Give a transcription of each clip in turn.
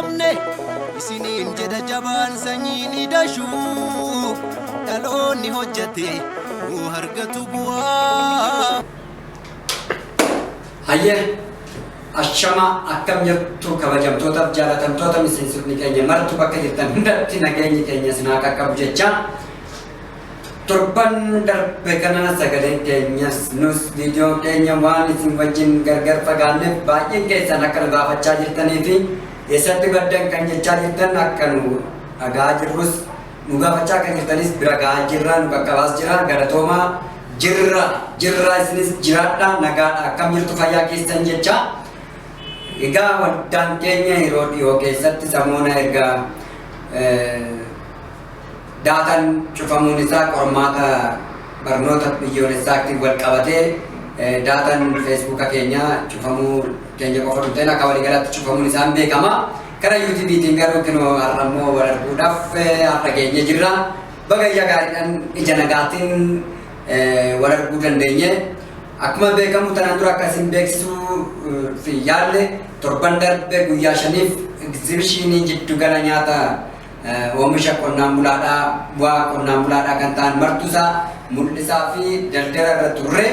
namne isiniin jedha jabaan sanyiin hidhashuu dhaloonni hojjate hargatu bu'aa. Hayye ashama akkam jirtu kabajamtootaaf jaalatamtoota miseensonni keenya martu bakka jirtan hundatti nageenyi keenya sinaa qaqqabu jecha torban darbe kana sagaleen keenyas nus viidiyoo keenya waan isin wajjin gargar fagaanneef baay'een keessan akka nu gaafachaa jirtanii fi eessatti baddan kan jechaa jirtan akka nu dhagaa jirrus nu gaafachaa kan jirtanis bira gahaa jirra nu qaqqabaas jira galatoomaa jirra isinis jiraadha nagaadha akkam jirtu fayyaa keessan jecha egaa waddaan keenya yeroo dhiyoo keessatti samoona ergaa daataan cufamuun isaa qormaata barnoota biyyoolessaatti wal qabatee daataan feesbuuka keenya cufamuu keenya qofa dhufteen akka waliigalaatti cufamuun isaan beekama. Kara yuutuubiitiin garuu kinoo har'ammoo wal arguudhaaf har'a keenya jirra. Bagayya gaariidhaan ija nagaatiin wal arguu dandeenye. Akkuma beekamu tanaan dura akkasiin beeksisuu fi yaalle torban darbe guyyaa 5 egzibishinii jiddugala nyaata oomisha qonnaan bulaadhaa bu'aa qonnaan bulaadhaa kan ta'an martuusaa mul'isaa fi daldala irra turre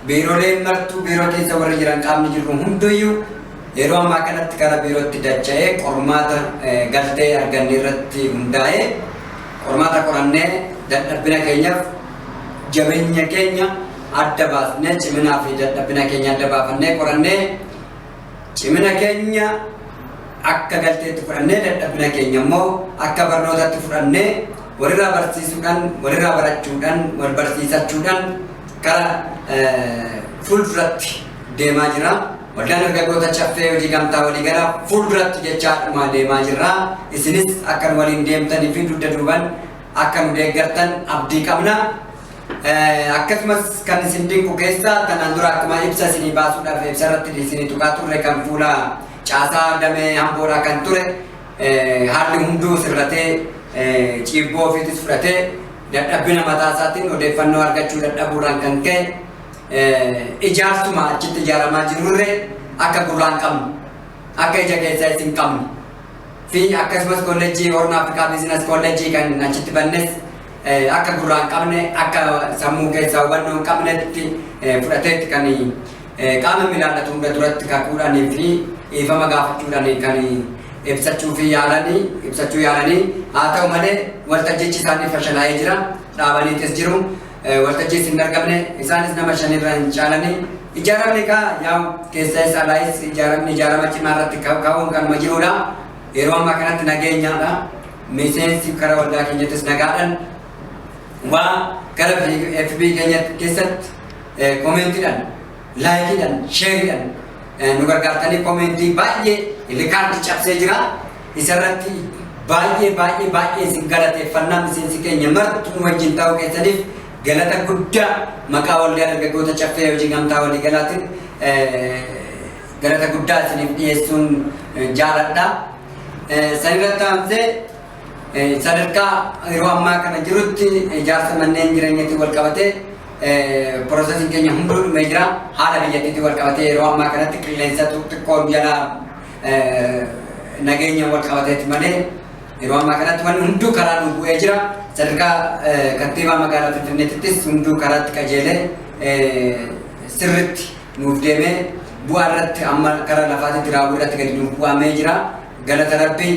biirooleen martuu biiroo keessa warra jiran qaamni jiru hunduyyuu yeroo ammaa kanatti gara biirootti dacha'ee qormaata galtee arganne irratti hundaa'ee qormaata qorannee dadhabbina keenyaaf jabeenya keenya adda baafnee ciminaa fi dadhabbina keenya adda baafannee qorannee cimina keenya akka galteetti fudhannee dadhabbina keenya immoo akka barnootatti fudhannee walirraa barsiisuudhaan walirraa barachuudhaan wal barsiisachuudhaan kara fuulduratti deemaa jira. Waldaan dargaggoota caffee hojii gamtaa waliigalaa fuulduratti jechaadhuma deemaa jirra. Isinis akka nu waliin deemtanii fi dugda duuban akka nu deeggartan abdii qabna. Akkasumas kan isin dinqu keessaa tanaan dura akkuma ibsa isinii baasuudhaaf ibsa irratti isinii tuqaa turre kan fuula caasaa damee hamboodhaa kan ture haalli hunduu sirratee ciibboo ofiitis fudhatee dadhabbina mataa isaatiin odeeffannoo argachuu dadhabuudhaan kan ka'e ijaarsuma achitti ijaaramaa jirurre akka gurraan qabnu akka ija keessaa isin qabnu fi akkasumas kolleejjii Horn Afrikaa Biizines kolleejjii kan achitti bannes akka gurraan qabne akka sammuu keessaa hubannoo hin qabnetti fudhateetti kan qaama milaallatu hunda duratti kakuudhaanii fi ifama gaafachuudhaan kan ibsachuu yaalanii haa ta'u malee waltajjichi isaanii fashalaa'ee jira dhaabaniitis jiru waltajjii hin argamne isaanis nama 5 irra hin caalanii ijaaramni yaa keessa isaa laayis ijaarama cimaa irratti kaa'uun kanuma jirudha. Yeroo ammaa kanatti nageenyaadha miseensi kara waldaa keenyattis nagaadhaan waa kara FB keenya keessatti koomentiidhaan laayikiidhaan sheeriidhaan nu gargaartanii koomentii baay'ee rikaardi cabsee jira. Isarratti baay'ee isin galateeffannaa miseensi keenya martuu wajjin ta'uu keessaniif galata guddaa maqaa waldaa dargaggoota caffee hojii gamtaa waliigalaatiin galata guddaa isiniif dhiyeessuun jaaladha. Sanirratti aansee sadarkaa yeroo ammaa kana jirutti ijaarsa manneen jireenyaatti wal qabatee Prosesiin keenya hunduu dhumee jira. Haala biyyattiitti wal qabatee yeroo ammaa kanatti qilleensa xiqqoo jalaa nageenya wal qabateeti malee yeroo ammaa kanatti wanni hunduu karaa nu bu'ee jira. Sadarkaa kantiibaa magaalaa Finfinneettis hunduu karaatti qajeelee sirriitti nuuf deemee bu'aa irratti amma karaa lafaatitti raawwii irratti gadi nuuf bu'amee jira. Galata Rabbii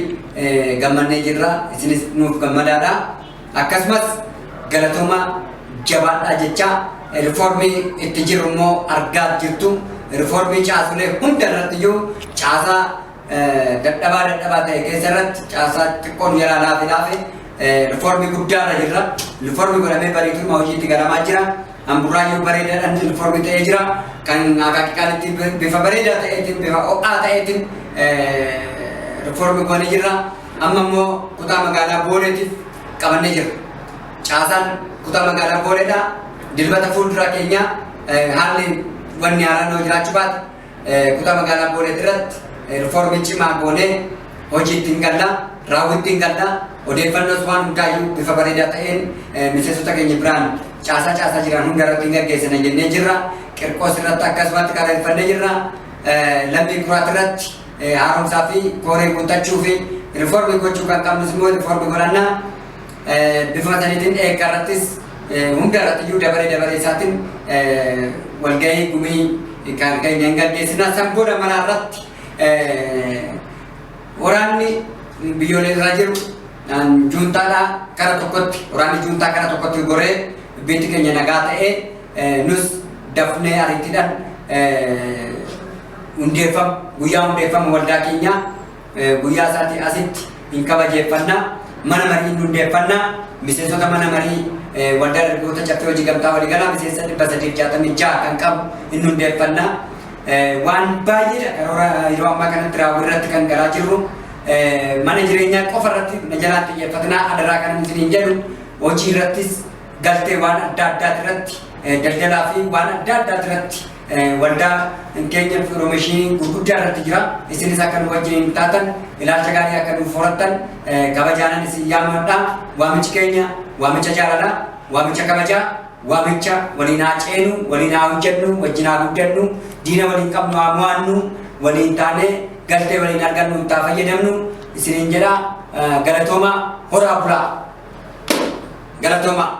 gammannee jirra. Isinis nuuf gammadaadha. Akkasumas galatooma jabaadhaa jecha riformii itti jiru immoo argaa jirtu. Riformii caasulee hunda irratti iyyuu caasaa dadhabaa ta'e keessa irratti caasaa xiqqoon jalaa laafe riformii guddaadha jirra. Riformii godhamee bariituma hojiitti galamaa jira. Hamburraayyuu bareedaadhaan riformii ta'ee jira. Kan Akaakikaanitti bifa bareedaa ta'eetiin bifa ho'aa ta'eetiin riformii goonee jirra. Amma immoo kutaa magaalaa Booleetiif qabannee jirra. Caasaan kutaa magaalaa Booleedha. Dilbata fuulduraa keenya haalli wanni haaraan jiraachuu baate kutaa magaalaa Booleet irratti riformii cimaa goonee hojiitti hin galla, raawwitti hin galla. Odeeffannoos waan hundaayyuu bifa bareedaa ta'een miseensota keenya biraan caasaa jiran hunda irratti hin gaggeessina jennee jirra. Qirqoos irratti akkasumatti kareeffannee jirra. Lambii Kuraat irratti haaromsaa fi koree guuttachuu fi riformii gochuu kan qabnus immoo riformii godhannaa bifa saniitiin eeggarrattis hunda irratti iyyuu dabaree isaatiin walgahii gumii kan keenyaan gaggeessinaa san booda mana irratti waraanni biyyoolessaa jiru juuntaadhaa kara tokkotti waraanni juuntaa kara tokkotti goree biyyi keenya nagaa ta'ee nus dafnee ariitiidhaan guyyaa hundeeffama waldaa keenya guyyaa isaatii asitti hin kabajeeffannaa mana marii hundeeffannaa miseensota mana marii waldaa dargaggoota caffee hojii gamtaa waliigalaa miseensa 366 kan qabu hin hundeeffannaa waan baay'eedha karoora yeroo ammaa kanatti raawwii irratti kan garaa jirru mana jireenyaa qofa irratti na jalaan xiyyeeffatinaa adaraa kan isiniin jedhu hojii irrattis galtee waan adda addaa irratti daldalaa fi waan adda addaa irratti waldaa keenya firoomeeshinii gurguddaa irratti jira isinis akka nu wajjin taatan ilaalcha gaarii akka nuuf horattan kabajaanan isin yaamadha waamichi keenya waamicha jaalalaa waamicha kabajaa waamicha waliin haa ceenu waliin haa hojjennu wajjin haa guddannu diina waliin qabnu haa mo'annu waliin taanee galtee waliin argannu itti haa fayyadamnu isiniin jedha galatoomaa horaa bulaa galatoomaa